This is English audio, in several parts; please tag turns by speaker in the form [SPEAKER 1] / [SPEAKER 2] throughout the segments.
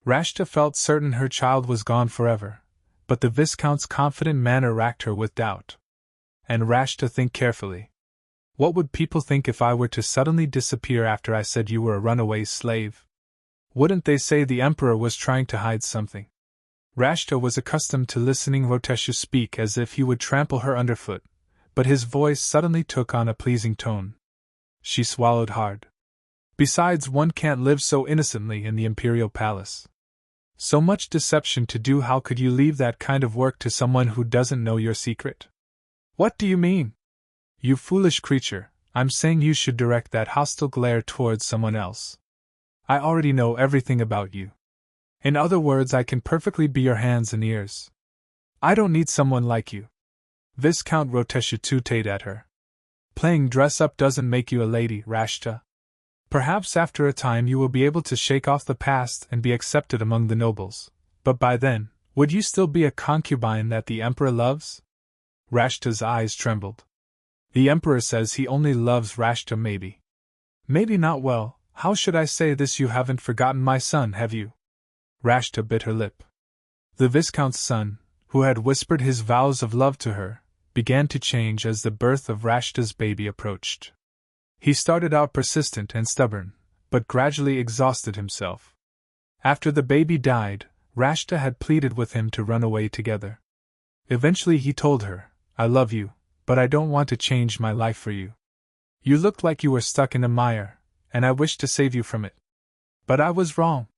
[SPEAKER 1] Rashta felt certain her child was gone forever, but the Viscount's confident manner racked her with doubt. And Rashta, think carefully. What would people think if I were to suddenly disappear after I said you were a runaway slave? Wouldn't they say the Emperor was trying to hide something? Rashta was accustomed to listening Roteshu speak as if he would trample her underfoot, but his voice suddenly took on a pleasing tone. She swallowed hard. Besides, one can't live so innocently in the imperial palace. So much deception to do. How could you leave that kind of work to someone who doesn't know your secret? What do you mean? You foolish creature, I'm saying you should direct that hostile glare towards someone else. I already know everything about you. In other words, I can perfectly be your hands and ears. I don't need someone like you. Viscount Roteshu tooted at her. Playing dress-up doesn't make you a lady, Rashta. Perhaps after a time you will be able to shake off the past and be accepted among the nobles, but by then, would you still be a concubine that the Emperor loves? Rashta's eyes trembled. The Emperor says he only loves Rashta. Maybe. Maybe not. Well, how should I say this? You haven't forgotten my son, have you? Rashta bit her lip. The Viscount's son, who had whispered his vows of love to her, began to change as the birth of Rashta's baby approached. He started out persistent and stubborn, but gradually exhausted himself. After the baby died, Rashta had pleaded with him to run away together. Eventually he told her, I love you, but I don't want to change my life for you. You looked like you were stuck in a mire, and I wished to save you from it. But I was wrong.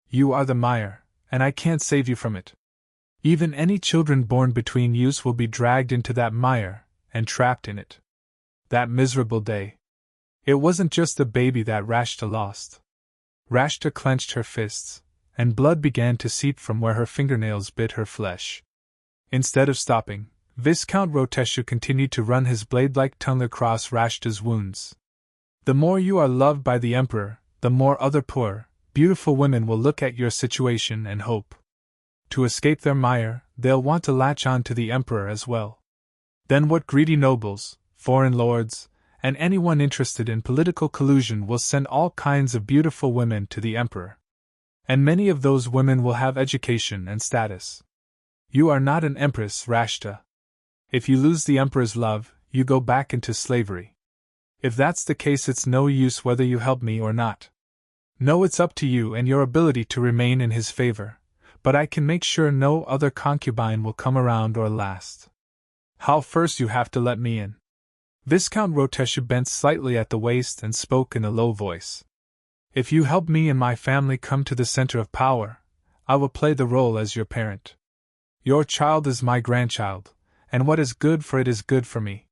[SPEAKER 1] You are the mire, and I can't save you from it. Even any children born between yous will be dragged into that mire, and trapped in it. That miserable day. It wasn't just the baby that Rashta lost. Rashta clenched her fists, and blood began to seep from where her fingernails bit her flesh. Instead of stopping, Viscount Roteshu continued to run his blade-like tongue across Rashta's wounds. The more you are loved by the Emperor, the more other poor, beautiful women will look at your situation and hope. To escape their mire, they'll want to latch on to the Emperor as well. Then what greedy nobles, foreign lords, and anyone interested in political collusion will send all kinds of beautiful women to the Emperor. And many of those women will have education and status. You are not an empress, Rashta. If you lose the Emperor's love, you go back into slavery. If that's the case, it's no use whether you help me or not. No, it's up to you and your ability to remain in his favor, but I can make sure no other concubine will come around or last. How? First you have to let me in. Viscount Roteshu bent slightly at the waist and spoke in a low voice. If you help me and my family come to the center of power, I will play the role as your parent. Your child is my grandchild, and what is good for it is good for me.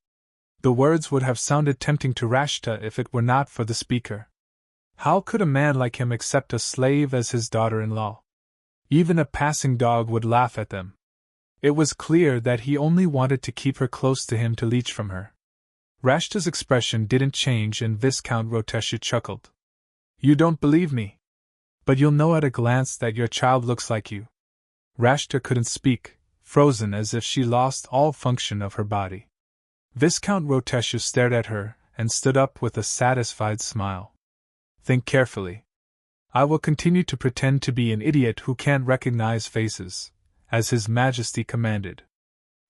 [SPEAKER 1] The words would have sounded tempting to Rashta if it were not for the speaker. How could a man like him accept a slave as his daughter-in-law? Even a passing dog would laugh at them. It was clear that he only wanted to keep her close to him to leech from her. Rashta's expression didn't change and Viscount Roteshu chuckled. You don't believe me? But you'll know at a glance that your child looks like you. Rashta couldn't speak, frozen as if she lost all function of her body. Viscount Roteshu stared at her and stood up with a satisfied smile. Think carefully. I will continue to pretend to be an idiot who can't recognize faces, as His Majesty commanded.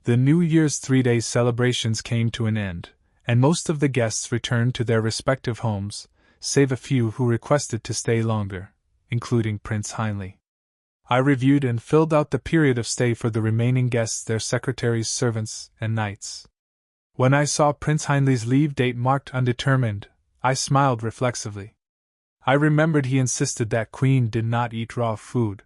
[SPEAKER 1] The New Year's 3-day celebrations came to an end, and most of the guests returned to their respective homes, save a few who requested to stay longer, including Prince Heinlein. I reviewed and filled out the period of stay for the remaining guests, their secretaries, servants, and knights. When I saw Prince Heinlein's leave date marked undetermined, I smiled reflexively. I remembered he insisted that Queen did not eat raw food.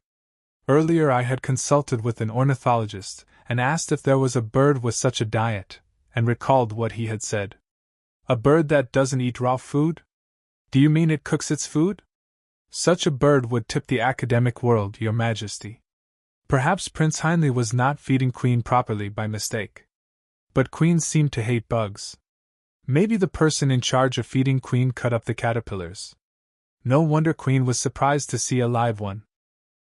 [SPEAKER 1] Earlier I had consulted with an ornithologist and asked if there was a bird with such a diet, and recalled what he had said. A bird that doesn't eat raw food? Do you mean it cooks its food? Such a bird would tip the academic world, Your Majesty. Perhaps Prince Heinlein was not feeding Queen properly by mistake. But queens seem to hate bugs. Maybe the person in charge of feeding Queen cut up the caterpillars. No wonder Queen was surprised to see a live one.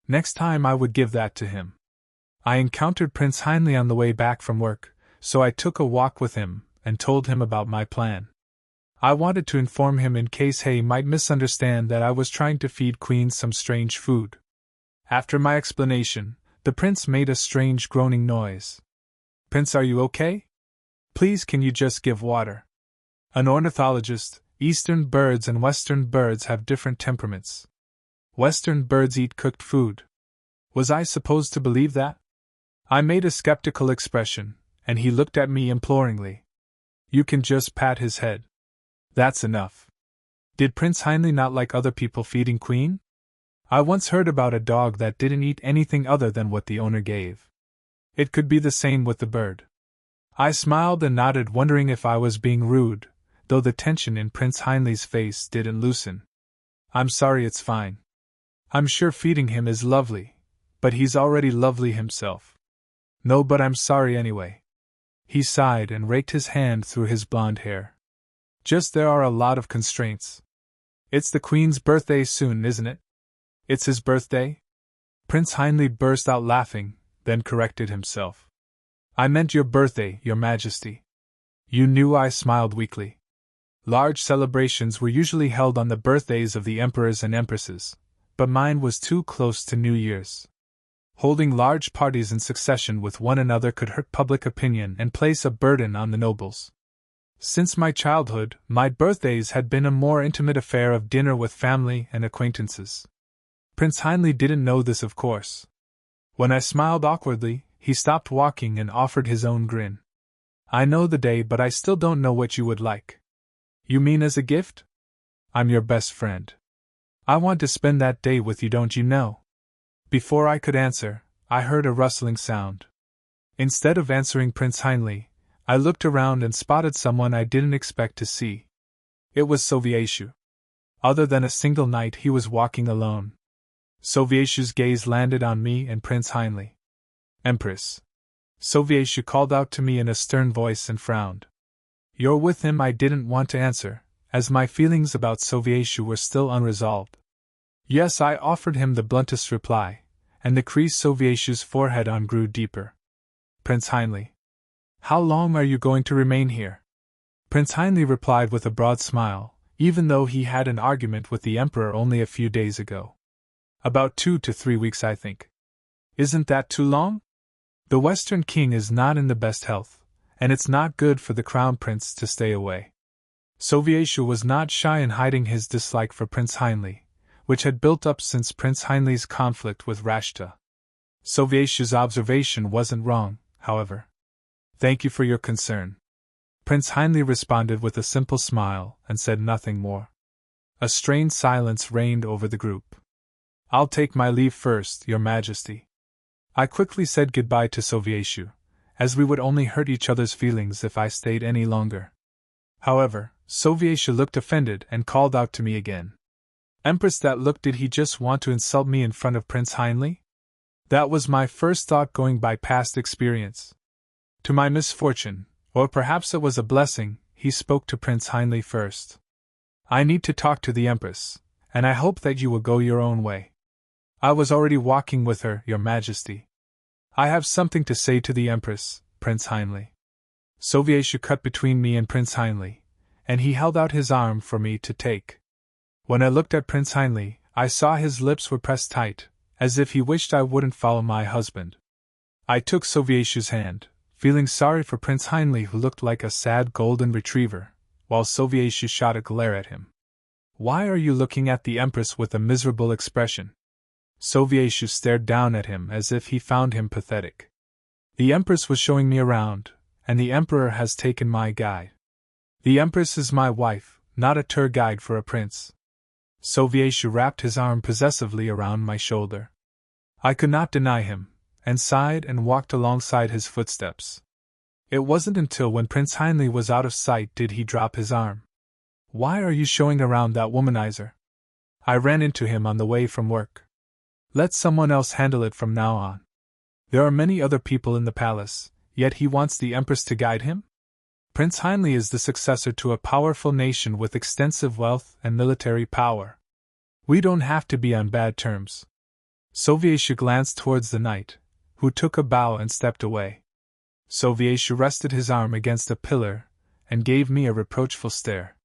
[SPEAKER 1] Next time I would give that to him. I encountered Prince Heinlein on the way back from work, so I took a walk with him and told him about my plan. I wanted to inform him in case he might misunderstand that I was trying to feed Queen some strange food. After my explanation, the prince made a strange groaning noise. Prince, are you okay? Please, can you just give water? An ornithologist, Eastern birds and Western birds have different temperaments. Western birds eat cooked food. Was I supposed to believe that? I made a skeptical expression, and he looked at me imploringly. You can just pat his head. That's enough. Did Prince Heinlein not like other people feeding Queen? I once heard about a dog that didn't eat anything other than what the owner gave. It could be the same with the bird. I smiled and nodded, wondering if I was being rude, though the tension in Prince Heinlei's face didn't loosen. I'm sorry, it's fine. I'm sure feeding him is lovely, but he's already lovely himself. No, but I'm sorry anyway. He sighed and raked his hand through his blonde hair. Just there are a lot of constraints. It's the Queen's birthday soon, isn't it? It's his birthday? Prince Heinlein burst out laughing, then corrected himself. I meant your birthday, Your Majesty. You knew. I smiled weakly. Large celebrations were usually held on the birthdays of the emperors and empresses, but mine was too close to New Year's. Holding large parties in succession with one another could hurt public opinion and place a burden on the nobles. Since my childhood, my birthdays had been a more intimate affair of dinner with family and acquaintances. Prince Heinlein didn't know this, of course. When I smiled awkwardly, he stopped walking and offered his own grin. I know the day, but I still don't know what you would like. You mean as a gift? I'm your best friend. I want to spend that day with you, don't you know? Before I could answer, I heard a rustling sound. Instead of answering Prince Heinlein, I looked around and spotted someone I didn't expect to see. It was Sovietius. Other than a single night, he was walking alone. Sovietius' gaze landed on me and Prince Heinlein. Empress. Sovietius called out to me in a stern voice and frowned. You're with him? I didn't want to answer, as my feelings about Sovietius were still unresolved. Yes, I offered him the bluntest reply, and the crease Sovietius' forehead on grew deeper. Prince Heinlein. How long are you going to remain here? Prince Heinlein replied with a broad smile, even though he had an argument with the emperor only a few days ago. About 2 to 3 weeks, I think. Isn't that too long? The Western king is not in the best health, and it's not good for the crown prince to stay away. Sovietius was not shy in hiding his dislike for Prince Heinlein, which had built up since Prince Heinlei's conflict with Rashta. Sovietius' observation wasn't wrong, however. Thank you for your concern. Prince Heinlein responded with a simple smile and said nothing more. A strained silence reigned over the group. I'll take my leave first, Your Majesty. I quickly said goodbye to Sovietius, as we would only hurt each other's feelings if I stayed any longer. However, Sovietius looked offended and called out to me again. Empress, that look, did he just want to insult me in front of Prince Heinlein? That was my first thought, going by past experience. To my misfortune, or perhaps it was a blessing, he spoke to Prince Heinlein first. I need to talk to the Empress, and I hope that you will go your own way. I was already walking with her, Your Majesty. I have something to say to the Empress, Prince Heinlein. Sovietius cut between me and Prince Heinlein, and he held out his arm for me to take. When I looked at Prince Heinlein, I saw his lips were pressed tight, as if he wished I wouldn't follow my husband. I took Sovietius' hand, feeling sorry for Prince Heinlein, who looked like a sad golden retriever, while Sovietius shot a glare at him. Why are you looking at the Empress with a miserable expression? Sovietius stared down at him as if he found him pathetic. The Empress was showing me around, and the Emperor has taken my guide. The Empress is my wife, not a tour guide for a prince. Sovietius wrapped his arm possessively around my shoulder. I could not deny him, and sighed and walked alongside his footsteps. It wasn't until when Prince Heinlein was out of sight did he drop his arm. Why are you showing around that womanizer? I ran into him on the way from work. Let someone else handle it from now on. There are many other people in the palace, yet he wants the Empress to guide him? Prince Heinlein is the successor to a powerful nation with extensive wealth and military power. We don't have to be on bad terms. Sovietius glanced towards the knight, who took a bow and stepped away. Sovietius rested his arm against a pillar and gave me a reproachful stare.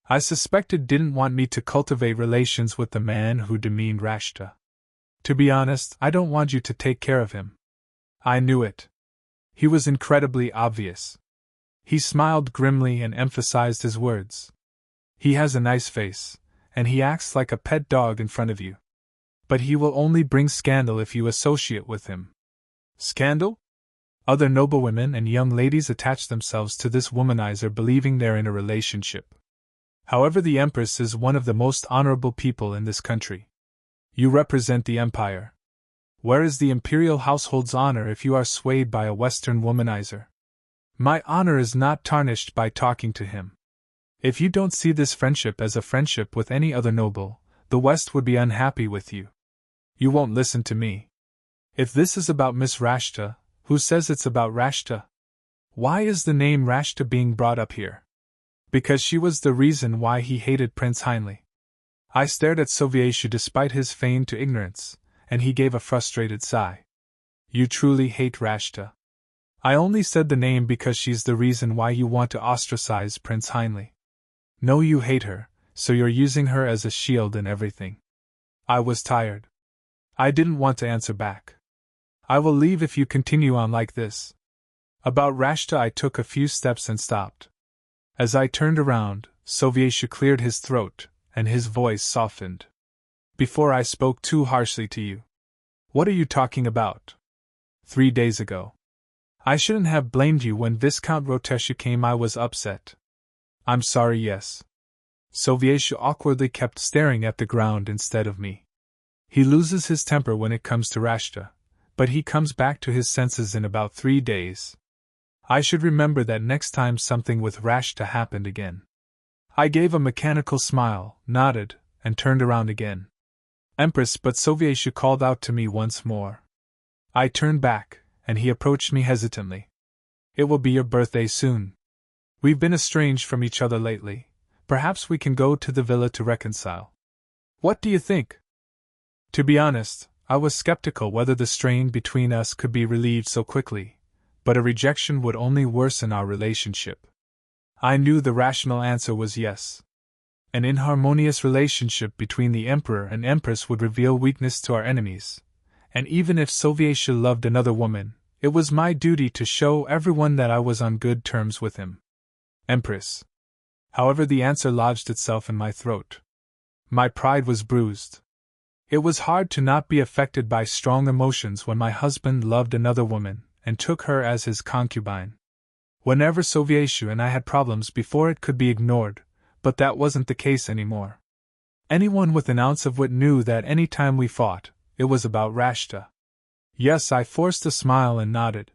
[SPEAKER 1] I suspected didn't want me to cultivate relations with the man who demeaned Rashta. To be honest, I don't want you to take care of him. I knew it. He was incredibly obvious. He smiled grimly and emphasized his words. He has a nice face, and he acts like a pet dog in front of you. But he will only bring scandal if you associate with him. Scandal? Other noblewomen and young ladies attach themselves to this womanizer believing they're in a relationship. However, the Empress is one of the most honorable people in this country. You represent the Empire. Where is the imperial household's honor if you are swayed by a Western womanizer? My honor is not tarnished by talking to him. If you don't see this friendship as a friendship with any other noble, the West would be unhappy with you. You won't listen to me. If this is about Miss Rashta, who says it's about Rashta? Why is the name Rashta being brought up here? Because she was the reason why he hated Prince Heinle. I stared at Soviétch despite his feign to ignorance, and he gave a frustrated sigh. You truly hate Rashta. I only said the name because she's the reason why you want to ostracize Prince Heinle. No, you hate her, so you're using her as a shield and everything. I was tired. I didn't want to answer back. I will leave if you continue on like this. About Rashta I took a few steps and stopped. As I turned around, Soviétch cleared his throat, and his voice softened. Before I spoke too harshly to you. What are you talking about? 3 days ago. I shouldn't have blamed you when Viscount Rotesha came. I was upset. I'm sorry, yes. Soviétch awkwardly kept staring at the ground instead of me. He loses his temper when it comes to Rashta, but he comes back to his senses in about 3 days. I should remember that next time something with Rashta happened again. I gave a mechanical smile, nodded, and turned around again. Empress, but Soviétch called out to me once more. I turned back, and he approached me hesitantly. It will be your birthday soon. We've been estranged from each other lately. Perhaps we can go to the villa to reconcile. What do you think? To be honest, I was skeptical whether the strain between us could be relieved so quickly, but a rejection would only worsen our relationship. I knew the rational answer was yes. An inharmonious relationship between the Emperor and Empress would reveal weakness to our enemies, and even if Soviétch loved another woman, it was my duty to show everyone that I was on good terms with him. Empress. However, the answer lodged itself in my throat. My pride was bruised. It was hard to not be affected by strong emotions when my husband loved another woman and took her as his concubine. Whenever Soviétch and I had problems before, it could be ignored, but that wasn't the case anymore. Anyone with an ounce of wit knew that any time we fought, it was about Rashta. Yes, I forced a smile and nodded.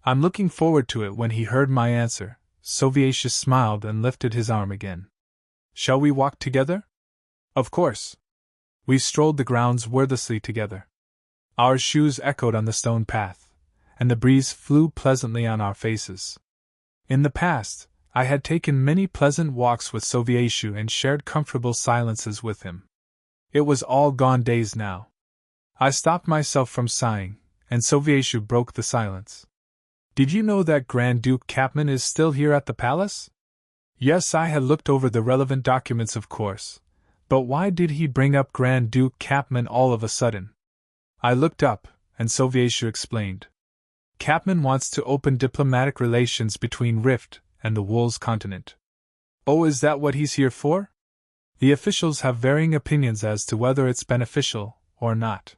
[SPEAKER 1] I'm looking forward to it. When he heard my answer, Soviétch smiled and lifted his arm again. Shall we walk together? Of course. We strolled the grounds wordlessly together. Our shoes echoed on the stone path, and the breeze flew pleasantly on our faces. In the past, I had taken many pleasant walks with Soviétch and shared comfortable silences with him. It was all gone days now. I stopped myself from sighing, and Soviétch broke the silence. Did you know that Grand Duke Capman is still here at the palace? Yes, I had looked over the relevant documents, of course. But why did he bring up Grand Duke Capman all of a sudden? I looked up, and Soviétch explained. Capman wants to open diplomatic relations between Rift and the Wolves continent. Oh, is that what he's here for? The officials have varying opinions as to whether it's beneficial or not.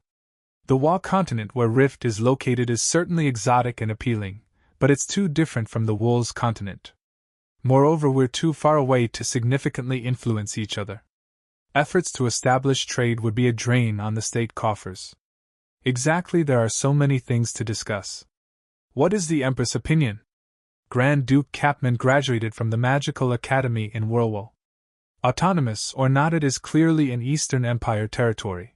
[SPEAKER 1] The Wall continent where Rift is located is certainly exotic and appealing, but it's too different from the Wolves continent. Moreover, we're too far away to significantly influence each other. Efforts to establish trade would be a drain on the state coffers. Exactly, there are so many things to discuss. What is the Empress' opinion? Grand Duke Capman graduated from the Magical Academy in Whirlwall. Autonomous or not, it is clearly an Eastern Empire territory.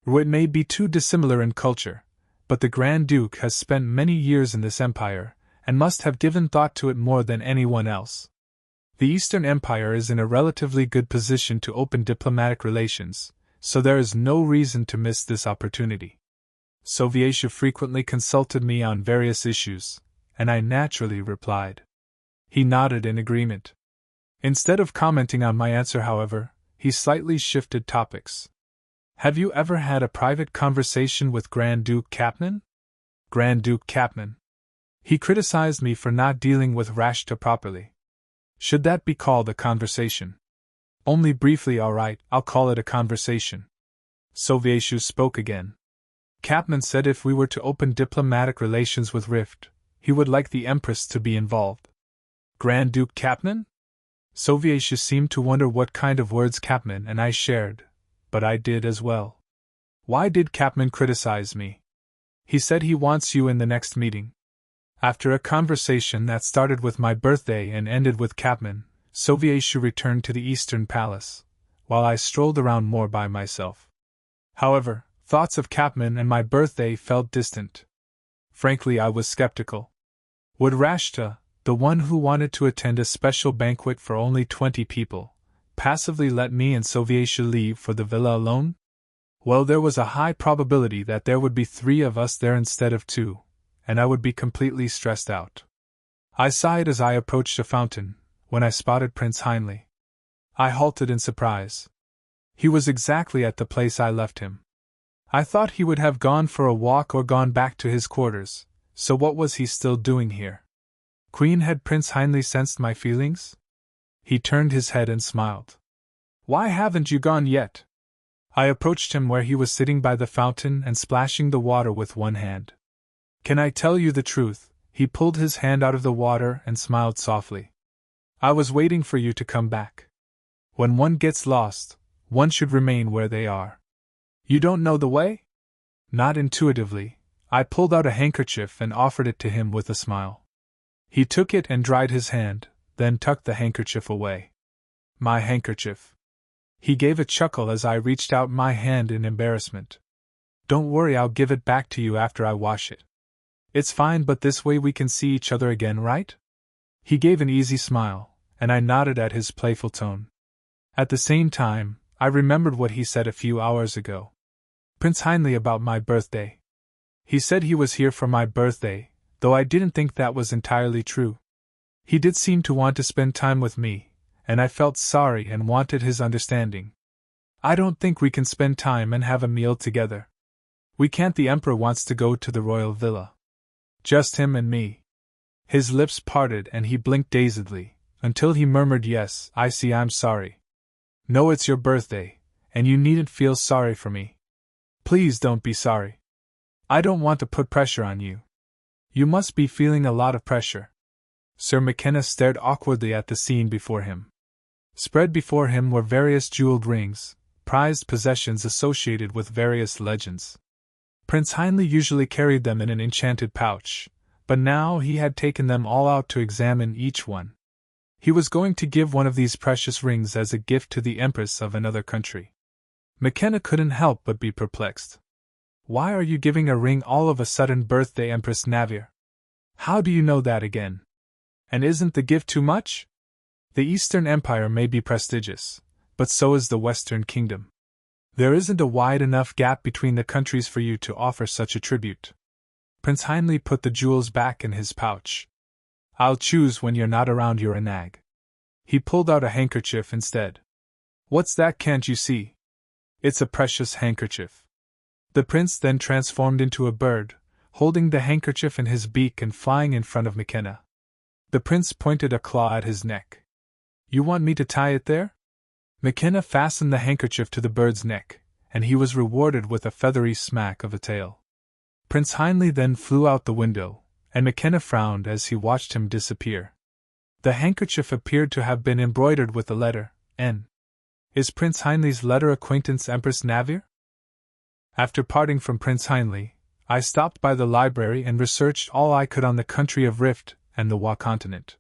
[SPEAKER 1] It may be too dissimilar in culture, but the Grand Duke has spent many years in this empire, and must have given thought to it more than anyone else. The Eastern Empire is in a relatively good position to open diplomatic relations, so there is no reason to miss this opportunity. Soviétch frequently consulted me on various issues, and I naturally replied. He nodded in agreement. Instead of commenting on my answer, however, he slightly shifted topics. Have you ever had a private conversation with Grand Duke Capman? Grand Duke Capman. He criticized me for not dealing with Rashta properly. Should that be called a conversation? Only briefly, all right, I'll call it a conversation. Sovieshu spoke again. Capman said if we were to open diplomatic relations with Rift, he would like the Empress to be involved. Grand Duke Capman? Sovieshu seemed to wonder what kind of words Capman and I shared, but I did as well. Why did Capman criticize me? He said he wants you in the next meeting. After a conversation that started with my birthday and ended with Capman, Sovieshu returned to the Eastern Palace, while I strolled around more by myself. However, thoughts of Capman and my birthday felt distant. Frankly, I was skeptical. Would Rashta, the one who wanted to attend a special banquet for only 20 people, passively let me and Sovieshu leave for the villa alone? Well, there was a high probability that there would be 3 of us there instead of 2, and I would be completely stressed out. I sighed as I approached a fountain, when I spotted Prince Heinle. I halted in surprise. He was exactly at the place I left him. I thought he would have gone for a walk or gone back to his quarters, so what was he still doing here? Queen, had Prince Heinle sensed my feelings? He turned his head and smiled. Why haven't you gone yet? I approached him where he was sitting by the fountain and splashing the water with one hand. Can I tell you the truth? He pulled his hand out of the water and smiled softly. I was waiting for you to come back. When one gets lost, one should remain where they are. You don't know the way? Not intuitively. I pulled out a handkerchief and offered it to him with a smile. He took it and dried his hand, then tucked the handkerchief away. My handkerchief. He gave a chuckle as I reached out my hand in embarrassment. Don't worry, I'll give it back to you after I wash it. It's fine, but this way we can see each other again, right? He gave an easy smile, and I nodded at his playful tone. At the same time, I remembered what he said a few hours ago. Prince Heinle about my birthday. He said he was here for my birthday, though I didn't think that was entirely true. He did seem to want to spend time with me, and I felt sorry and wanted his understanding. I don't think we can spend time and have a meal together. We can't, the Emperor wants to go to the royal villa. Just him and me. His lips parted and he blinked dazedly, until he murmured, yes, I see, I'm sorry. No, it's your birthday, and you needn't feel sorry for me. Please don't be sorry. I don't want to put pressure on you. You must be feeling a lot of pressure. Sir McKenna stared awkwardly at the scene before him. Spread before him were various jeweled rings, prized possessions associated with various legends. Prince Heinle usually carried them in an enchanted pouch, but now he had taken them all out to examine each one. He was going to give one of these precious rings as a gift to the Empress of another country. McKenna couldn't help but be perplexed. Why are you giving a ring all of a sudden, birthday Empress Navier? How do you know that again? And isn't the gift too much? The Eastern Empire may be prestigious, but so is the Western Kingdom. There isn't a wide enough gap between the countries for you to offer such a tribute. Prince Heinle put the jewels back in his pouch. I'll choose when you're not around, you're a nag. He pulled out a handkerchief instead. What's that, can't you see? It's a precious handkerchief. The prince then transformed into a bird, holding the handkerchief in his beak and flying in front of McKenna. The prince pointed a claw at his neck. You want me to tie it there? McKenna fastened the handkerchief to the bird's neck, and he was rewarded with a feathery smack of a tail. Prince Heinle then flew out the window, and McKenna frowned as he watched him disappear. The handkerchief appeared to have been embroidered with the letter N. Is Prince Heinle's letter acquaintance Empress Navier? After parting from Prince Heinle, I stopped by the library and researched all I could on the country of Rift and the Wa continent.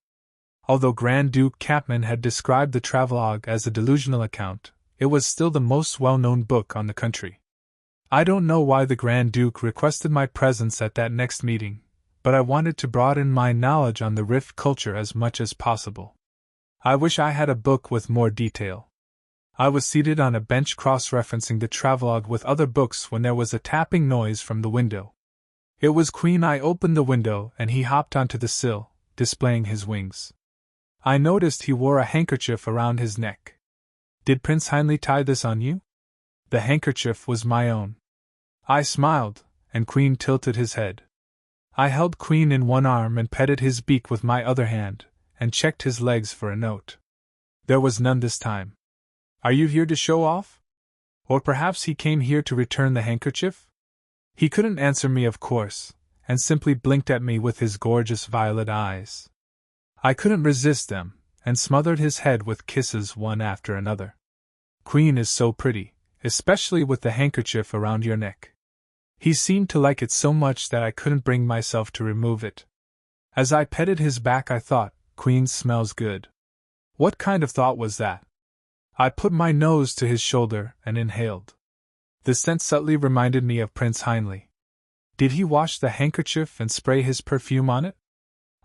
[SPEAKER 1] Although Grand Duke Capman had described the travelogue as a delusional account, it was still the most well-known book on the country. I don't know why the Grand Duke requested my presence at that next meeting, but I wanted to broaden my knowledge on the Rift culture as much as possible. I wish I had a book with more detail. I was seated on a bench cross-referencing the travelogue with other books when there was a tapping noise from the window. It was Queen. I opened the window and he hopped onto the sill, displaying his wings. I noticed he wore a handkerchief around his neck. Did Prince Heinle tie this on you? The handkerchief was my own. I smiled, and Queen tilted his head. I held Queen in one arm and petted his beak with my other hand, and checked his legs for a note. There was none this time. Are you here to show off? Or perhaps he came here to return the handkerchief? He couldn't answer me, of course, and simply blinked at me with his gorgeous violet eyes. I couldn't resist them, and smothered his head with kisses one after another. Queen is so pretty, especially with the handkerchief around your neck. He seemed to like it so much that I couldn't bring myself to remove it. As I petted his back, I thought, Queen smells good. What kind of thought was that? I put my nose to his shoulder and inhaled. The scent subtly reminded me of Prince Heinlein. Did he wash the handkerchief and spray his perfume on it?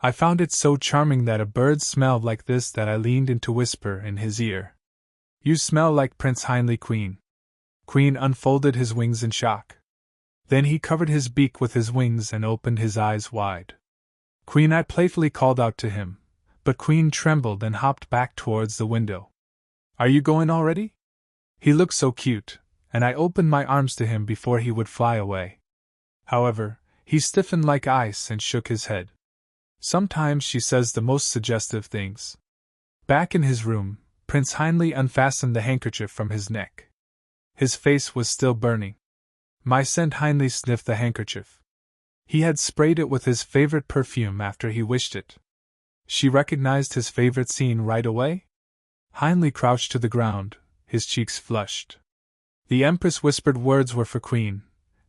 [SPEAKER 1] I found it so charming that a bird smelled like this that I leaned in to whisper in his ear. You smell like Prince Heinlein, Queen. Queen unfolded his wings in shock. Then he covered his beak with his wings and opened his eyes wide. Queen, I playfully called out to him, but Queen trembled and hopped back towards the window. Are you going already? He looked so cute, and I opened my arms to him before he would fly away. However, he stiffened like ice and shook his head. Sometimes she says the most suggestive things. Back in his room, Prince Heinlein unfastened the handkerchief from his neck. His face was still burning. My scent. Heinlein sniffed the handkerchief. He had sprayed it with his favorite perfume after he wished it. She recognized his favorite scene right away? Heinlein crouched to the ground, his cheeks flushed. The Empress whispered words were for Queen,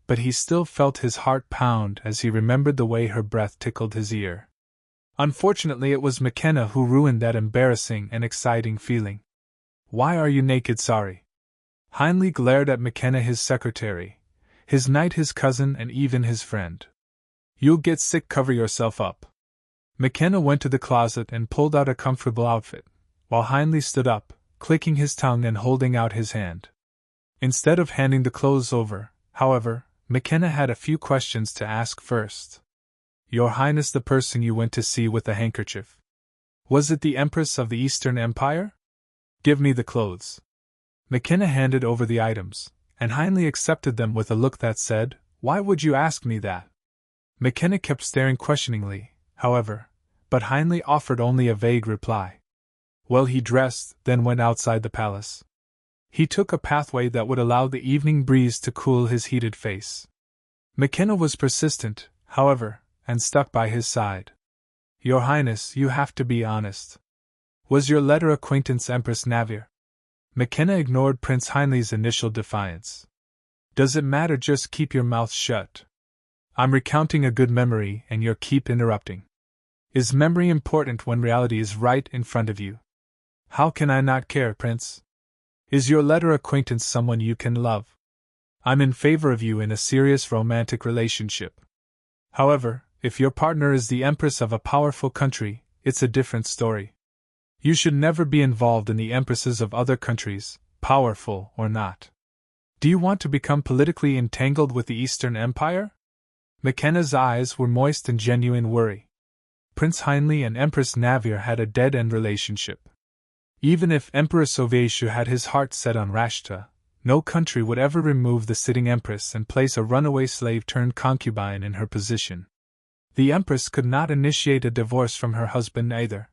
[SPEAKER 1] but he still felt his heart pound as he remembered the way her breath tickled his ear. Unfortunately, it was McKenna who ruined that embarrassing and exciting feeling. Why are you naked, sorry? Heinlein glared at McKenna, his secretary, his knight, his cousin, and even his friend. You'll get sick, cover yourself up. McKenna went to the closet and pulled out a comfortable outfit, while Heinlein stood up, clicking his tongue and holding out his hand. Instead of handing the clothes over, however, McKenna had a few questions to ask first. Your Highness, the person you went to see with the handkerchief. Was it the Empress of the Eastern Empire? Give me the clothes. McKenna handed over the items, and Heinlein accepted them with a look that said, Why would you ask me that? McKenna kept staring questioningly, however, but Heinlein offered only a vague reply. Well, he dressed, then went outside the palace. He took a pathway that would allow the evening breeze to cool his heated face. McKenna was persistent, however, and stuck by his side. Your Highness, you have to be honest. Was your letter acquaintance Empress Navier? McKenna ignored Prince Heinlein's initial defiance. Does it matter? Just keep your mouth shut. I'm recounting a good memory and you keep interrupting. Is memory important when reality is right in front of you? How can I not care, Prince? Is your letter acquaintance someone you can love? I'm in favor of you in a serious romantic relationship. However, if your partner is the Empress of a powerful country, it's a different story. You should never be involved in the empresses of other countries, powerful or not. Do you want to become politically entangled with the Eastern Empire? McKenna's eyes were moist in genuine worry. Prince Heinlein and Empress Navier had a dead-end relationship. Even if Emperor Sovaishu had his heart set on Rashta, no country would ever remove the sitting empress and place a runaway slave-turned-concubine in her position. The empress could not initiate a divorce from her husband either.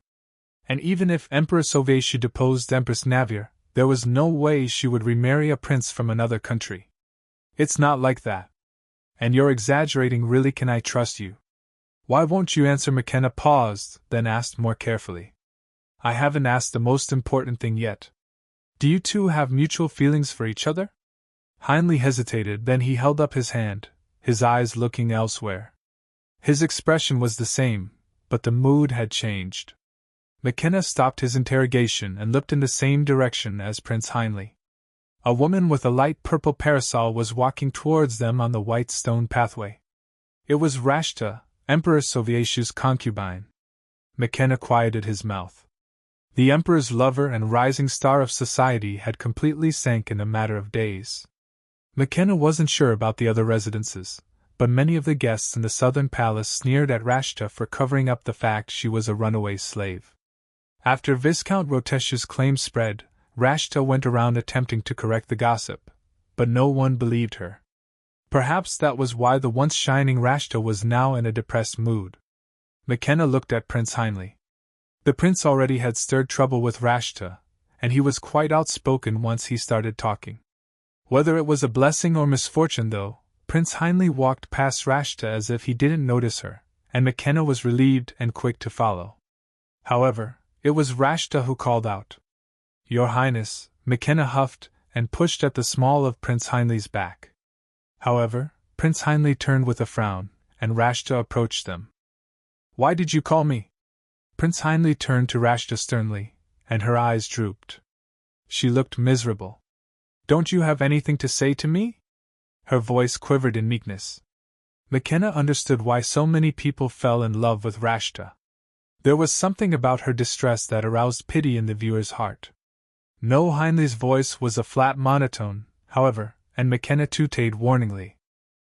[SPEAKER 1] And even if Emperor Sovaishu deposed Empress Navier, there was no way she would remarry a prince from another country. It's not like that. And you're exaggerating. Really, can I trust you? Why won't you answer? McKenna paused, then asked more carefully. I haven't asked the most important thing yet. Do you two have mutual feelings for each other? Heinlein hesitated, then he held up his hand, his eyes looking elsewhere. His expression was the same, but the mood had changed. McKenna stopped his interrogation and looked in the same direction as Prince Heinlein. A woman with a light purple parasol was walking towards them on the white stone pathway. It was Rashta, Emperor Sovaishu's concubine. McKenna quieted his mouth. The emperor's lover and rising star of society had completely sank in a matter of days. McKenna wasn't sure about the other residences, but many of the guests in the southern palace sneered at Rashta for covering up the fact she was a runaway slave. After Viscount Rotesh's claim spread, Rashta went around attempting to correct the gossip, but no one believed her. Perhaps that was why the once shining Rashta was now in a depressed mood. McKenna looked at Prince Heinleigh. The prince already had stirred trouble with Rashta, and he was quite outspoken once he started talking. Whether it was a blessing or misfortune, though, Prince Heinleigh walked past Rashta as if he didn't notice her, and McKenna was relieved and quick to follow. However, it was Rashta who called out. "Your Highness," McKenna huffed and pushed at the small of Prince Heinleigh's back. However, Prince Heinleigh turned with a frown, and Rashta approached them. "Why did you call me?" Prince Heinleigh turned to Rashta sternly, and her eyes drooped. She looked miserable. "Don't you have anything to say to me?" Her voice quivered in meekness. McKenna understood why so many people fell in love with Rashta. There was something about her distress that aroused pity in the viewer's heart. No, Heinleigh's voice was a flat monotone, however, and McKenna tooted warningly.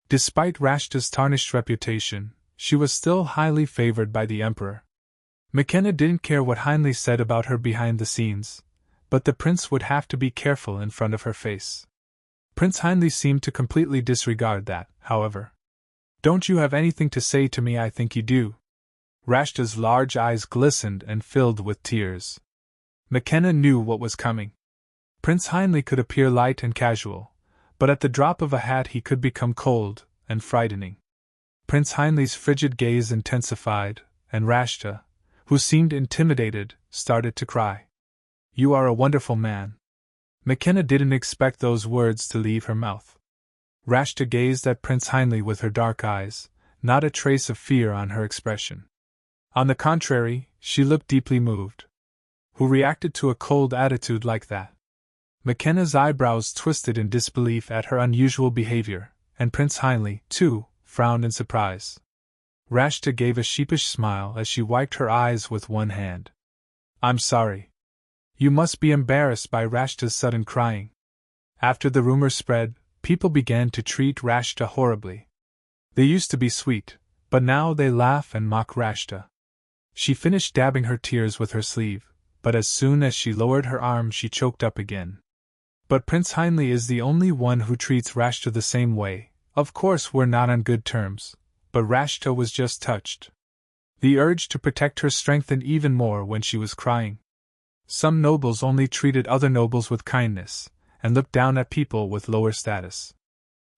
[SPEAKER 1] Despite Rashta's tarnished reputation, she was still highly favored by the emperor. McKenna didn't care what Heinleigh said about her behind the scenes, but the prince would have to be careful in front of her face. Prince Heinleigh seemed to completely disregard that, however. "Don't you have anything to say to me? I think you do." Rashta's large eyes glistened and filled with tears. McKenna knew what was coming. Prince Heinleigh could appear light and casual, but at the drop of a hat he could become cold and frightening. Prince Heinleigh's frigid gaze intensified, and Rashta, who seemed intimidated, started to cry. "You are a wonderful man." McKenna didn't expect those words to leave her mouth. Rashta gazed at Prince Heinleigh with her dark eyes, not a trace of fear on her expression. On the contrary, she looked deeply moved. Who reacted to a cold attitude like that? McKenna's eyebrows twisted in disbelief at her unusual behavior, and Prince Heinleigh, too, frowned in surprise. Rashta gave a sheepish smile as she wiped her eyes with one hand. "I'm sorry." "You must be embarrassed by Rashta's sudden crying." After the rumor spread, people began to treat Rashta horribly. They used to be sweet, but now they laugh and mock Rashta. She finished dabbing her tears with her sleeve, but as soon as she lowered her arm she choked up again. "But Prince Heinleigh is the only one who treats Rashta the same way. Of course we're not on good terms, but Rashta was just touched." The urge to protect her strengthened even more when she was crying. Some nobles only treated other nobles with kindness, and looked down at people with lower status.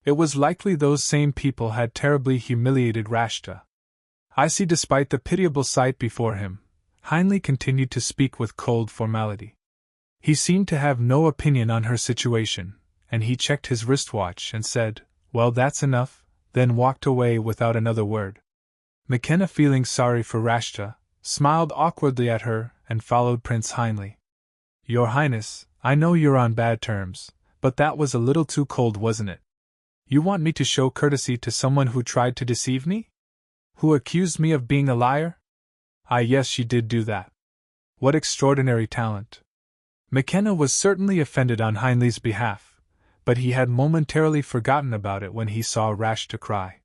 [SPEAKER 1] It was likely those same people had terribly humiliated Rashta. "I see." Despite the pitiable sight before him, Heinleigh continued to speak with cold formality. He seemed to have no opinion on her situation, and he checked his wristwatch and said, "Well, that's enough," then walked away without another word. McKenna, feeling sorry for Rashta, smiled awkwardly at her and followed Prince Heinleigh. "Your Highness, I know you're on bad terms, but that was a little too cold, wasn't it? You want me to show courtesy to someone who tried to deceive me? Who accused me of being a liar?" "Ah, yes, she did do that." "What extraordinary talent." McKenna was certainly offended on Heinleigh's behalf, but he had momentarily forgotten about it when he saw Rashta cry.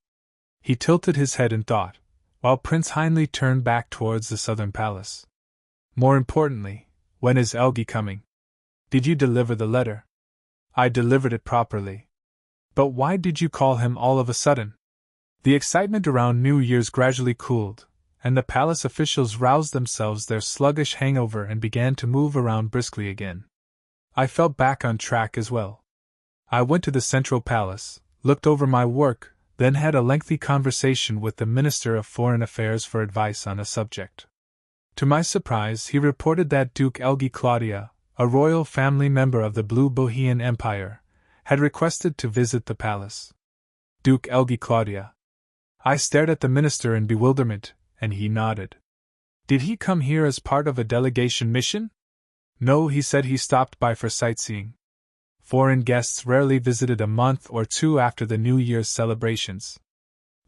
[SPEAKER 1] He tilted his head in thought, while Prince Heinleigh turned back towards the southern palace. "More importantly, when is Eliie coming? Did you deliver the letter?" "I delivered it properly." "But why did you call him all of a sudden?" The excitement around New Year's gradually cooled, and the palace officials roused themselves their sluggish hangover and began to move around briskly again. I felt back on track as well. I went to the central palace, looked over my work, then had a lengthy conversation with the Minister of Foreign Affairs for advice on a subject. To my surprise, he reported that Duke Eliie Claudia, a royal family member of the Blue Bohemian Empire, had requested to visit the palace. Duke Eliie Claudia. I stared at the minister in bewilderment, and he nodded. "Did he come here as part of a delegation mission?" "No," he said, he stopped by for sightseeing. Foreign guests rarely visited a month or two after the New Year's celebrations.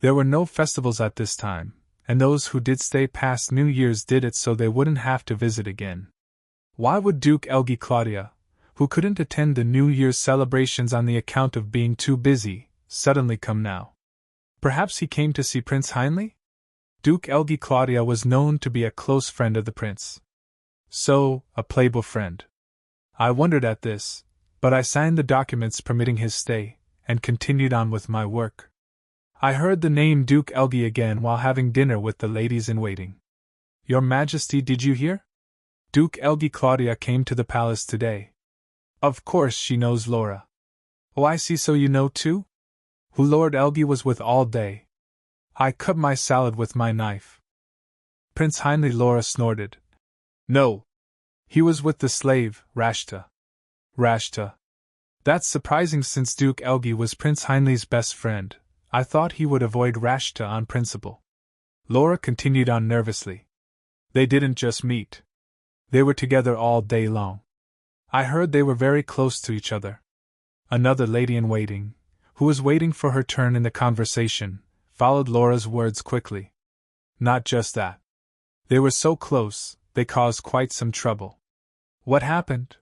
[SPEAKER 1] There were no festivals at this time, and those who did stay past New Year's did it so they wouldn't have to visit again. Why would Duke Eliie Claudia, who couldn't attend the New Year's celebrations on the account of being too busy, suddenly come now? Perhaps he came to see Prince Heinleigh? Duke Eliie Claudia was known to be a close friend of the prince. So, a playboy friend. I wondered at this, But I signed the documents permitting his stay, and continued on with my work. I heard the name Duke Eliie again while having dinner with the ladies-in-waiting. Your Majesty, did you hear? Duke Eliie Claudia came to the palace today. Of course she knows Laura. Oh, I see, so you know too? Who Lord Eliie was with all day. I cut my salad with my knife. Prince Heinrich, Laura snorted. No. He was with the slave, Rashta. Rashta. That's surprising since Duke Eliie was Prince Heinrich's best friend. I thought he would avoid Rashta on principle. Laura continued on nervously. They didn't just meet. They were together all day long. I heard they were very close to each other. Another lady-in-waiting, who was waiting for her turn in the conversation, followed Laura's words quickly. Not just that. They were so close, they caused quite some trouble. What happened?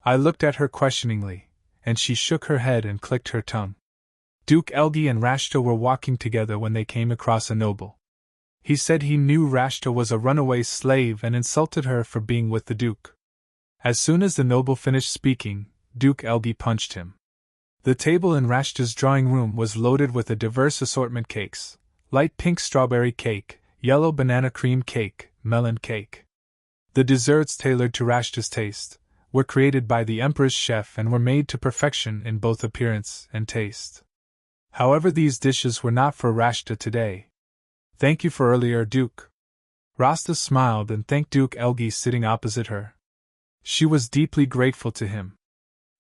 [SPEAKER 1] I looked at her questioningly, and she shook her head and clicked her tongue. Duke Eliie and Rashta were walking together when they came across a noble. He said he knew Rashta was a runaway slave and insulted her for being with the Duke. As soon as the noble finished speaking, Duke Eliie punched him. The table in Rashta's drawing room was loaded with a diverse assortment cakes: light pink strawberry cake, yellow banana cream cake, melon cake. The desserts, tailored to Rashta's taste, were created by the empress chef and were made to perfection in both appearance and taste. However, these dishes were not for Rashta today. Thank you for earlier, Duke. Rashta smiled and thanked Duke Eliie sitting opposite her. She was deeply grateful to him.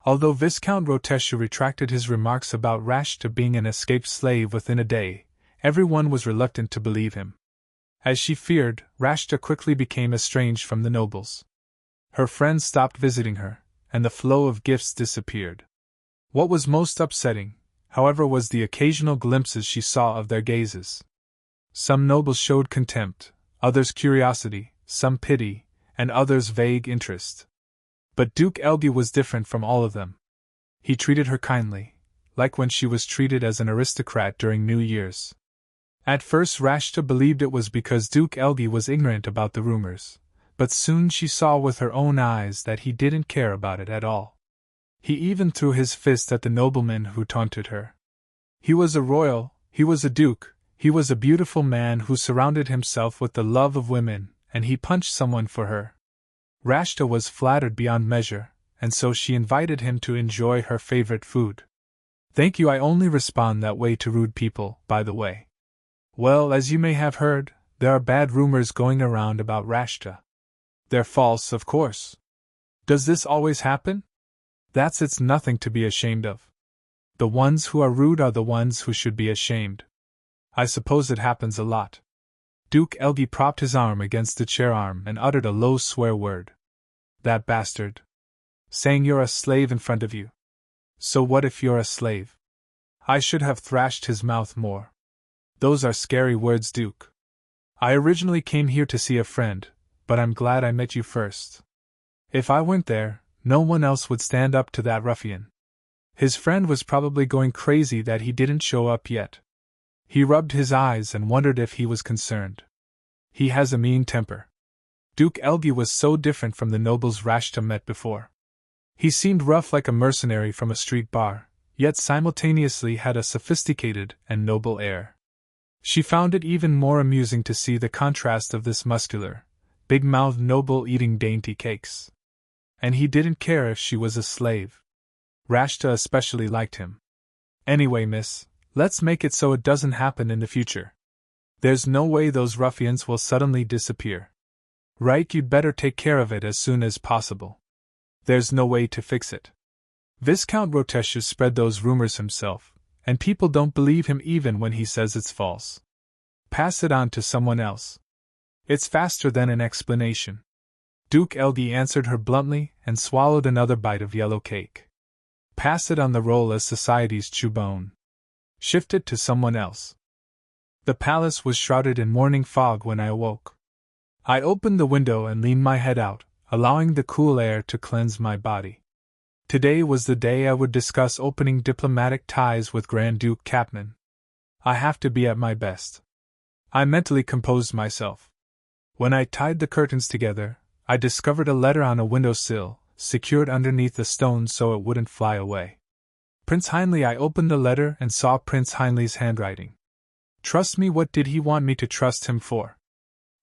[SPEAKER 1] Although Viscount Roteshu retracted his remarks about Rashta being an escaped slave within a day, everyone was reluctant to believe him. As she feared, Rashta quickly became estranged from the nobles. Her friends stopped visiting her, and the flow of gifts disappeared. What was most upsetting, however, was the occasional glimpses she saw of their gazes. Some nobles showed contempt, others curiosity, some pity, and others vague interest. But Duke Eliie was different from all of them. He treated her kindly, like when she was treated as an aristocrat during New Year's. At first Rashta believed it was because Duke Eliie was ignorant about the rumors, but soon she saw with her own eyes that he didn't care about it at all. He even threw his fist at the nobleman who taunted her. He was a royal, he was a duke, he was a beautiful man who surrounded himself with the love of women, and he punched someone for her. Rashta was flattered beyond measure, and so she invited him to enjoy her favorite food. Thank you, I only respond that way to rude people, by the way. Well, as you may have heard, there are bad rumors going around about Rashta. They're false, of course. Does this always happen? It's nothing to be ashamed of. The ones who are rude are the ones who should be ashamed. I suppose it happens a lot. Duke Eliie propped his arm against the chair arm and uttered a low swear word. That bastard. Saying you're a slave in front of you. So what if you're a slave? I should have thrashed his mouth more. Those are scary words, Duke. I originally came here to see a friend, but I'm glad I met you first. If I went there, no one else would stand up to that ruffian. His friend was probably going crazy that he didn't show up yet. He rubbed his eyes and wondered if he was concerned. He has a mean temper. Duke Eliie was so different from the nobles Rashta met before. He seemed rough like a mercenary from a street bar, yet simultaneously had a sophisticated and noble air. She found it even more amusing to see the contrast of this muscular, big-mouthed noble eating dainty cakes. And he didn't care if she was a slave. Rashta especially liked him. Anyway, miss, let's make it so it doesn't happen in the future. There's no way those ruffians will suddenly disappear. Right, you'd better take care of it as soon as possible. There's no way to fix it. Viscount Roteshu spread those rumors himself, and people don't believe him even when he says it's false. Pass it on to someone else. It's faster than an explanation. Duke Eliie answered her bluntly and swallowed another bite of yellow cake. Pass it on the roll as society's chew bone. Shift it to someone else. The palace was shrouded in morning fog when I awoke. I opened the window and leaned my head out, allowing the cool air to cleanse my body. Today was the day I would discuss opening diplomatic ties with Grand Duke Capman. I have to be at my best. I mentally composed myself. When I tied the curtains together, I discovered a letter on a windowsill, secured underneath a stone so it wouldn't fly away. Prince Heinrich. I opened the letter and saw Prince Heinrich's handwriting. Trust me, what did he want me to trust him for?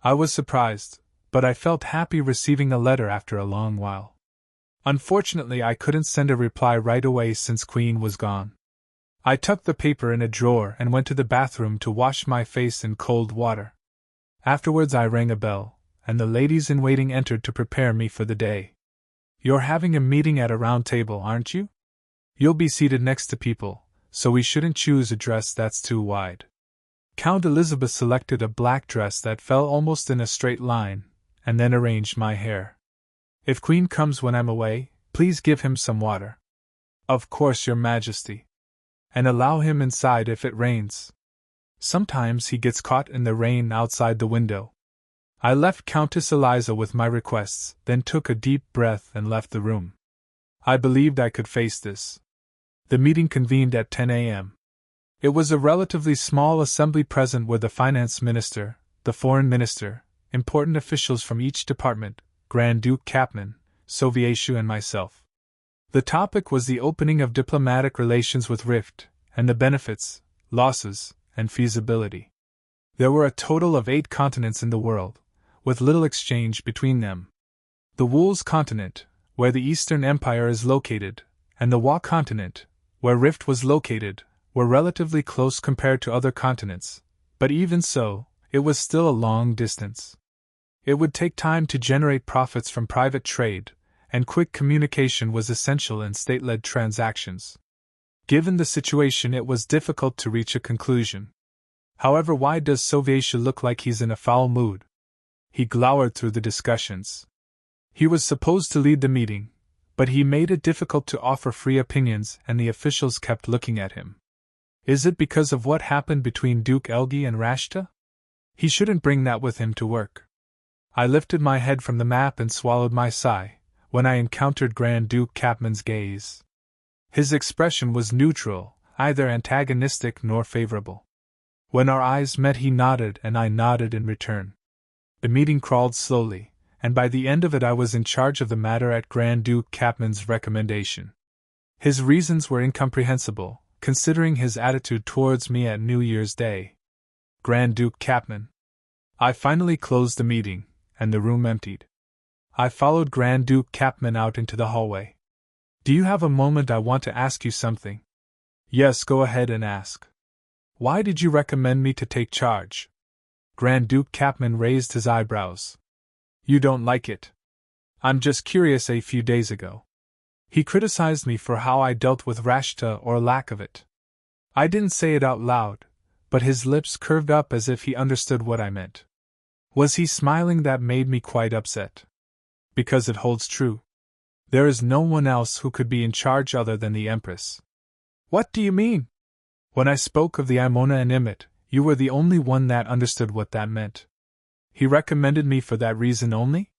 [SPEAKER 1] I was surprised, but I felt happy receiving a letter after a long while. Unfortunately, I couldn't send a reply right away since Queen was gone. I tucked the paper in a drawer and went to the bathroom to wash my face in cold water. Afterwards I rang a bell, and the ladies-in-waiting entered to prepare me for the day. You're having a meeting at a round table, aren't you? You'll be seated next to people, so we shouldn't choose a dress that's too wide. Count Elizabeth selected a black dress that fell almost in a straight line, and then arranged my hair. If Queen comes when I'm away, please give him some water. Of course, Your Majesty. And allow him inside if it rains. Sometimes he gets caught in the rain outside the window. I left Countess Eliza with my requests, then took a deep breath and left the room. I believed I could face this. The meeting convened at 10 a.m. It was a relatively small assembly. Present were the finance minister, the foreign minister, important officials from each department, Grand Duke Kapman, Sovieshu and myself. The topic was the opening of diplomatic relations with Rift, and the benefits, losses, and feasibility. There were a total of 8 continents in the world, with little exchange between them. The Wool's continent, where the Eastern Empire is located, and the Wa continent, where Rift was located, were relatively close compared to other continents, but even so, it was still a long distance. It would take time to generate profits from private trade, and quick communication was essential in state-led transactions. Given the situation, it was difficult to reach a conclusion. However, why does Sovieshu look like he's in a foul mood? He glowered through the discussions. He was supposed to lead the meeting, but he made it difficult to offer free opinions, and the officials kept looking at him. Is it because of what happened between Duke Elgi and Rashta? He shouldn't bring that with him to work. I lifted my head from the map and swallowed my sigh, when I encountered Grand Duke Kapman's gaze. His expression was neutral, neither antagonistic nor favorable. When our eyes met, he nodded and I nodded in return. The meeting crawled slowly, and by the end of it I was in charge of the matter at Grand Duke Kapman's recommendation. His reasons were incomprehensible, considering his attitude towards me at New Year's Day. Grand Duke Kapman. I finally closed the meeting, and the room emptied. I followed Grand Duke Kapman out into the hallway. Do you have a moment? I want to ask you something. Yes, go ahead and ask. Why did you recommend me to take charge? Grand Duke Kapman raised his eyebrows. You don't like it? I'm just curious. A few days ago, he criticized me for how I dealt with Rashta, or lack of it. I didn't say it out loud, but his lips curved up as if he understood what I meant. Was he smiling? That made me quite upset. Because it holds true. There is no one else who could be in charge other than the Empress. What do you mean? When I spoke of the Imona and Imit, you were the only one that understood what that meant. He recommended me for that reason only?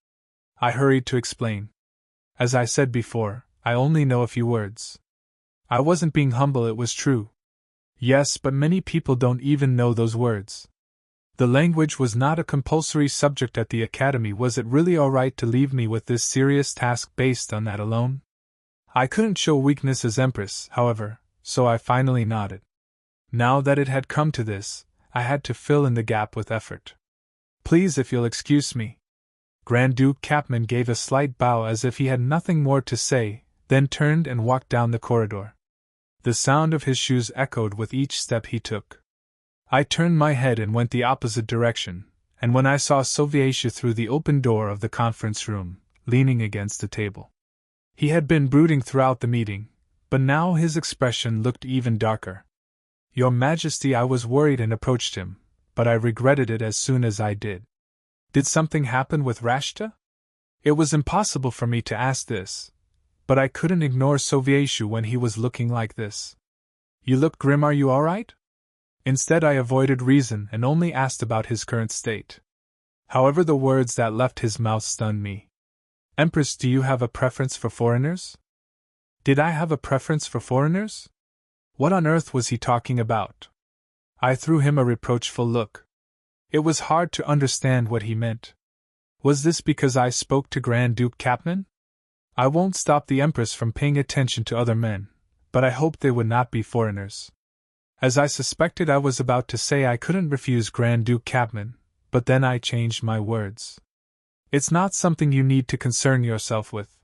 [SPEAKER 1] I hurried to explain. As I said before, I only know a few words. I wasn't being humble, it was true. Yes, but many people don't even know those words. The language was not a compulsory subject at the academy. Was it really alright to leave me with this serious task based on that alone? I couldn't show weakness as Empress, however, so I finally nodded. Now that it had come to this, I had to fill in the gap with effort. Please, if you'll excuse me. Grand Duke Kapman gave a slight bow as if he had nothing more to say, then turned and walked down the corridor. The sound of his shoes echoed with each step he took. I turned my head and went the opposite direction, and when I saw Sovieshu through the open door of the conference room, leaning against a table. He had been brooding throughout the meeting, but now his expression looked even darker. Your Majesty, I was worried and approached him, but I regretted it as soon as I did. Did something happen with Rashta? It was impossible for me to ask this, but I couldn't ignore Sovieshu when he was looking like this. You look grim, are you alright? Instead, I avoided reason and only asked about his current state. However, the words that left his mouth stunned me. Empress, do you have a preference for foreigners? Did I have a preference for foreigners? What on earth was he talking about? I threw him a reproachful look. It was hard to understand what he meant. Was this because I spoke to Grand Duke Kapman? I won't stop the empress from paying attention to other men, but I hoped they would not be foreigners. As I suspected, I was about to say I couldn't refuse Grand Duke Capman, but then I changed my words. It's not something you need to concern yourself with.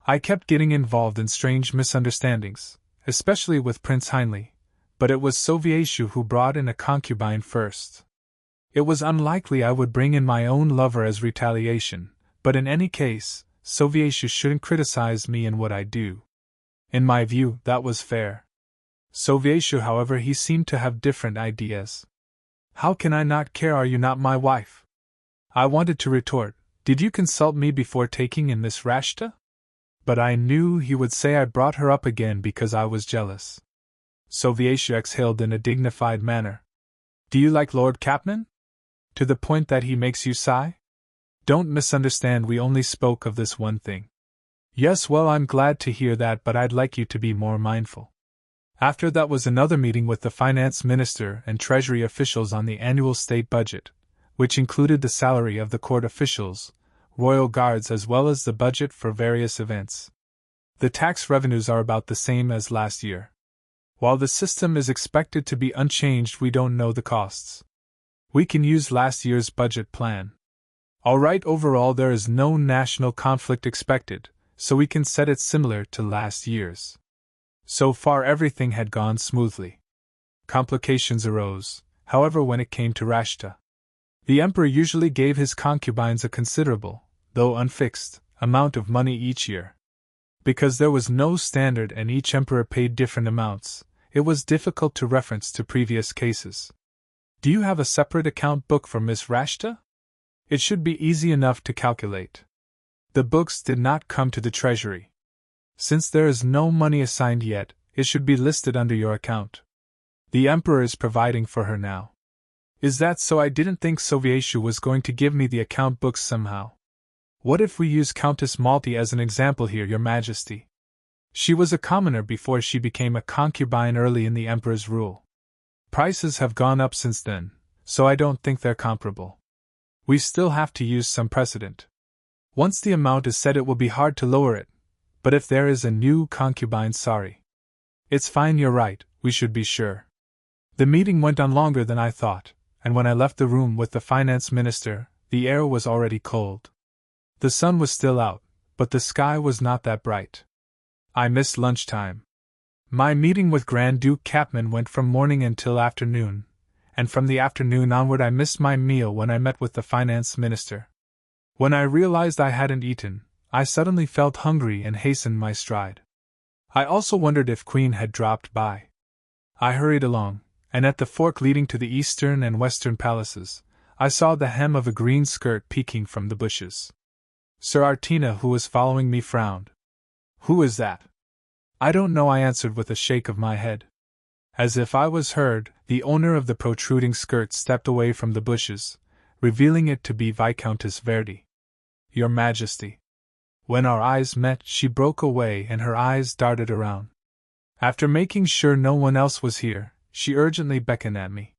[SPEAKER 1] I kept getting involved in strange misunderstandings, especially with Prince Heinrich, but it was Soviétchu who brought in a concubine first. It was unlikely I would bring in my own lover as retaliation, but in any case, Soviétchu shouldn't criticize me in what I do. In my view, that was fair. Soviétchu, however, he seemed to have different ideas. How can I not care? Are you not my wife? I wanted to retort, did you consult me before taking in Miss Rashta? But I knew he would say I brought her up again because I was jealous. Soviétchu exhaled in a dignified manner. Do you like Lord Capman? To the point that he makes you sigh? Don't misunderstand, we only spoke of this one thing. Yes, well, I'm glad to hear that, but I'd like you to be more mindful. After that was another meeting with the finance minister and treasury officials on the annual state budget, which included the salary of the court officials, royal guards, as well as the budget for various events. The tax revenues are about the same as last year. While the system is expected to be unchanged, we don't know the costs. We can use last year's budget plan. All right, overall there is no national conflict expected, so we can set it similar to last year's. So far everything had gone smoothly. Complications arose, however, when it came to Rashta. The emperor usually gave his concubines a considerable, though unfixed, amount of money each year. Because there was no standard and each emperor paid different amounts, it was difficult to reference to previous cases. Do you have a separate account book for Miss Rashta? It should be easy enough to calculate. The books did not come to the treasury. Since there is no money assigned yet, it should be listed under your account. The emperor is providing for her now. Is that so? I didn't think Soviétchu was going to give me the account books somehow. What if we use Countess Malti as an example here, Your Majesty? She was a commoner before she became a concubine early in the emperor's rule. Prices have gone up since then, so I don't think they're comparable. We still have to use some precedent. Once the amount is set, it will be hard to lower it, but if there is a new concubine, sorry. It's fine, you're right, we should be sure. The meeting went on longer than I thought, and when I left the room with the finance minister, the air was already cold. The sun was still out, but the sky was not that bright. I missed lunchtime. My meeting with Grand Duke Capman went from morning until afternoon, and from the afternoon onward I missed my meal when I met with the finance minister. When I realized I hadn't eaten, I suddenly felt hungry and hastened my stride. I also wondered if Queen had dropped by. I hurried along, and at the fork leading to the eastern and western palaces, I saw the hem of a green skirt peeking from the bushes. Sir Artina, who was following me, frowned. Who is that? I don't know, I answered with a shake of my head. As if I was heard, the owner of the protruding skirt stepped away from the bushes, revealing it to be Viscountess Verdi. Your Majesty. When our eyes met, she broke away and her eyes darted around. After making sure no one else was here, she urgently beckoned at me.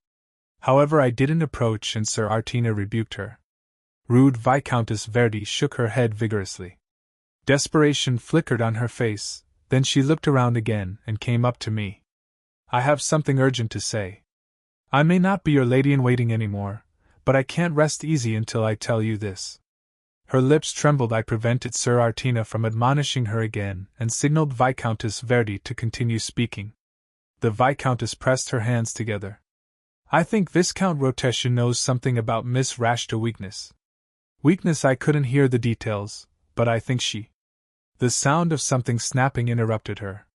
[SPEAKER 1] However, I didn't approach and Sir Artina rebuked her. Rude Viscountess Verdi shook her head vigorously. Desperation flickered on her face, then she looked around again and came up to me. I have something urgent to say. I may not be your lady-in-waiting anymore, but I can't rest easy until I tell you this. Her lips trembled. I prevented Sir Artina from admonishing her again and signaled Viscountess Verdi to continue speaking. The Viscountess pressed her hands together. I think Viscount Rotesha knows something about Miss Rashta weakness. Weakness, I couldn't hear the details, but I think she... The sound of something snapping interrupted her.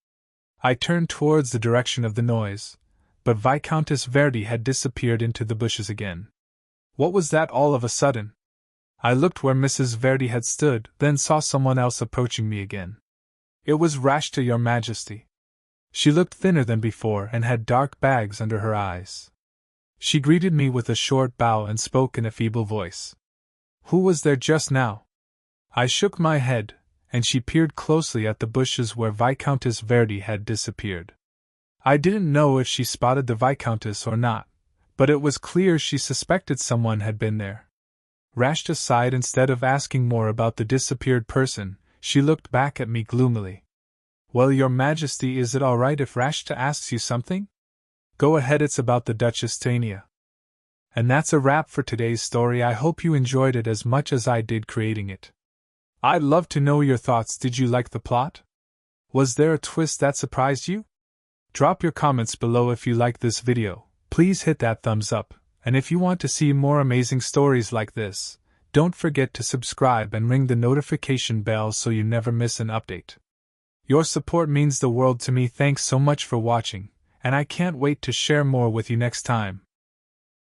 [SPEAKER 1] I turned towards the direction of the noise, but Viscountess Verdi had disappeared into the bushes again. What was that all of a sudden? I looked where Mrs. Verdi had stood, then saw someone else approaching me again. It was Rashta, Your Majesty. She looked thinner than before and had dark bags under her eyes. She greeted me with a short bow and spoke in a feeble voice. Who was there just now? I shook my head, and she peered closely at the bushes where Viscountess Verdi had disappeared. I didn't know if she spotted the Viscountess or not, but it was clear she suspected someone had been there. Rashta sighed. Instead of asking more about the disappeared person, She looked back at me gloomily. Well, Your Majesty, is it alright if Rashta asks you something? Go ahead, it's about the Duchess Tania. And that's a wrap for today's story. I hope you enjoyed it as much as I did creating it. I'd love to know your thoughts. Did you like the plot? Was there a twist that surprised you? Drop your comments below if you liked this video. Please hit that thumbs up, and if you want to see more amazing stories like this, don't forget to subscribe and ring the notification bell so you never miss an update. Your support means the world to me. Thanks so much for watching, and I can't wait to share more with you next time.